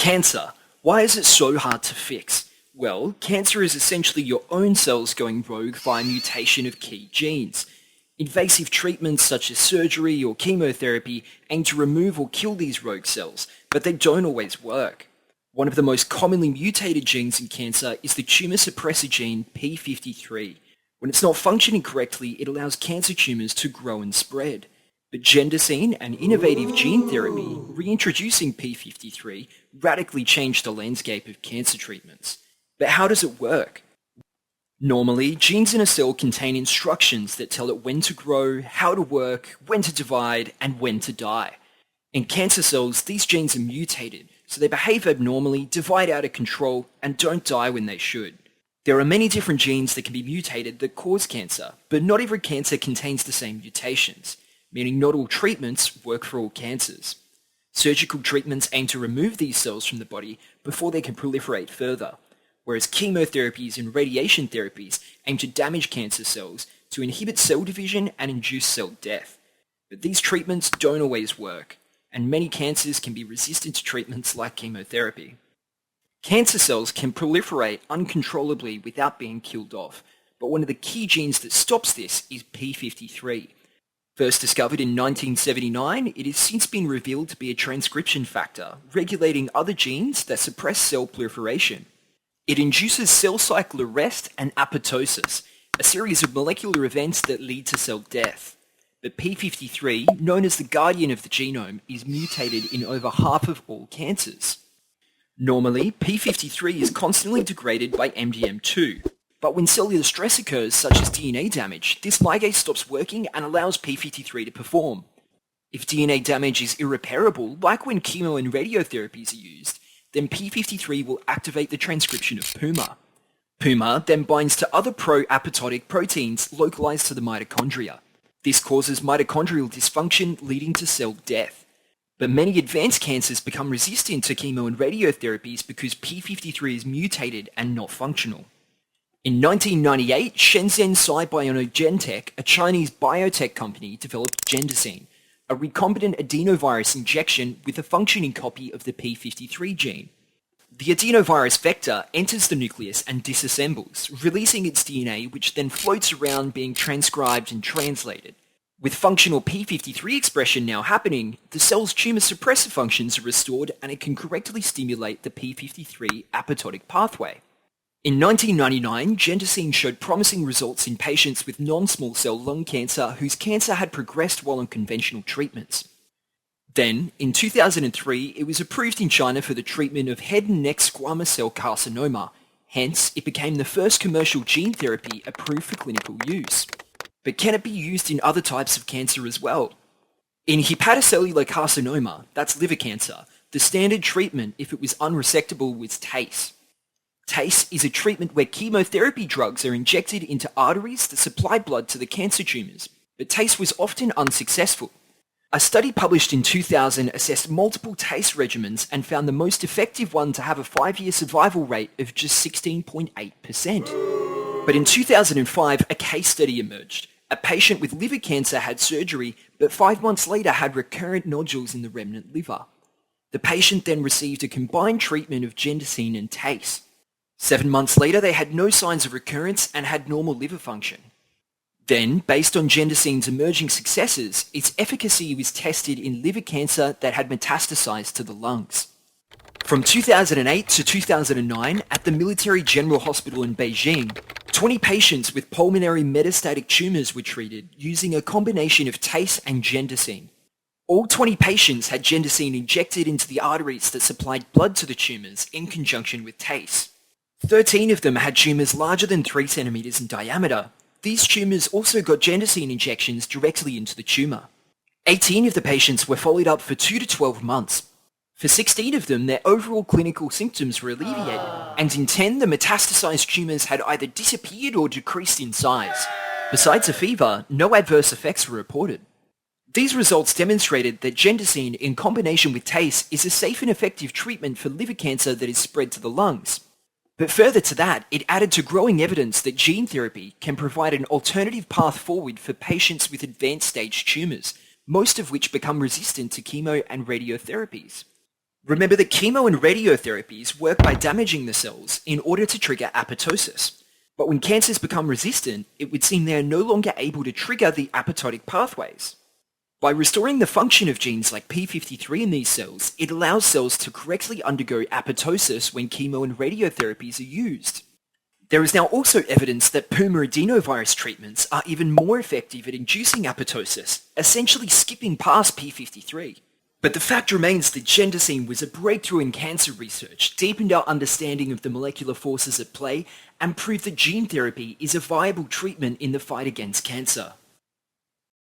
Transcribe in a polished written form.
Cancer. Why is it so hard to fix? Well, cancer is essentially your own cells going rogue via mutation of key genes. Invasive treatments such as surgery or chemotherapy aim to remove or kill these rogue cells, but they don't always work. One of the most commonly mutated genes in cancer is the tumor suppressor gene p53. When it's not functioning correctly, it allows cancer tumors to grow and spread. But Gendicine, an innovative gene therapy reintroducing p53, radically changed the landscape of cancer treatments. But how does it work? Normally, genes in a cell contain instructions that tell it when to grow, how to work, when to divide, and when to die. In cancer cells, these genes are mutated, so they behave abnormally, divide out of control, and don't die when they should. There are many different genes that can be mutated that cause cancer, but not every cancer contains the same mutations, meaning not all treatments work for all cancers. Surgical treatments aim to remove these cells from the body before they can proliferate further, whereas chemotherapies and radiation therapies aim to damage cancer cells to inhibit cell division and induce cell death. But these treatments don't always work, and many cancers can be resistant to treatments like chemotherapy. Cancer cells can proliferate uncontrollably without being killed off, but one of the key genes that stops this is p53. First discovered in 1979, it has since been revealed to be a transcription factor, regulating other genes that suppress cell proliferation. It induces cell cycle arrest and apoptosis, a series of molecular events that lead to cell death. But p53, known as the guardian of the genome, is mutated in over half of all cancers. Normally, p53 is constantly degraded by MDM2, but when cellular stress occurs, such as DNA damage, this ligase stops working and allows p53 to perform. If DNA damage is irreparable, like when chemo and radiotherapies are used, then p53 will activate the transcription of PUMA. PUMA then binds to other pro-apoptotic proteins localized to the mitochondria. This causes mitochondrial dysfunction, leading to cell death. But many advanced cancers become resistant to chemo and radiotherapies because p53 is mutated and not functional. In 1998, Shenzhen Sci-Bionogentech, a Chinese biotech company, developed Gendicine, a recombinant adenovirus injection with a functioning copy of the p53 gene. The adenovirus vector enters the nucleus and disassembles, releasing its DNA, which then floats around being transcribed and translated. With functional p53 expression now happening, the cell's tumor suppressor functions are restored and it can correctly stimulate the p53 apoptotic pathway. In 1999, Gendicine showed promising results in patients with non-small cell lung cancer whose cancer had progressed while on conventional treatments. Then, in 2003, it was approved in China for the treatment of head and neck squamous cell carcinoma. Hence, it became the first commercial gene therapy approved for clinical use. But can it be used in other types of cancer as well? In hepatocellular carcinoma, that's liver cancer, the standard treatment if it was unresectable was TACE. TACE is a treatment where chemotherapy drugs are injected into arteries that supply blood to the cancer tumors, but TACE was often unsuccessful. A study published in 2000 assessed multiple TACE regimens and found the most effective one to have a 5-year survival rate of just 16.8%. But in 2005, a case study emerged. A patient with liver cancer had surgery, but 5 months later had recurrent nodules in the remnant liver. The patient then received a combined treatment of Gendicine and TACE. 7 months later, they had no signs of recurrence and had normal liver function. Then, based on Gendicine's emerging successes, its efficacy was tested in liver cancer that had metastasized to the lungs. From 2008 to 2009, at the Military General Hospital in Beijing, 20 patients with pulmonary metastatic tumors were treated using a combination of TACE and Gendicine. All 20 patients had Gendicine injected into the arteries that supplied blood to the tumors in conjunction with TACE. 13 of them had tumors larger than 3 centimeters in diameter. These tumors also got Gendicine injections directly into the tumor. 18 of the patients were followed up for 2 to 12 months. For 16 of them, their overall clinical symptoms were alleviated, and in 10, the metastasized tumors had either disappeared or decreased in size. Besides a fever, no adverse effects were reported. These results demonstrated that Gendicine, in combination with TACE, is a safe and effective treatment for liver cancer that is spread to the lungs. But further to that, it added to growing evidence that gene therapy can provide an alternative path forward for patients with advanced stage tumors, most of which become resistant to chemo and radiotherapies. Remember that chemo and radiotherapies work by damaging the cells in order to trigger apoptosis. But when cancers become resistant, it would seem they are no longer able to trigger the apoptotic pathways. By restoring the function of genes like p53 in these cells, it allows cells to correctly undergo apoptosis when chemo and radiotherapies are used. There is now also evidence that tumor adenovirus treatments are even more effective at inducing apoptosis, essentially skipping past p53. But the fact remains that Gendicine was a breakthrough in cancer research, deepened our understanding of the molecular forces at play, and proved that gene therapy is a viable treatment in the fight against cancer.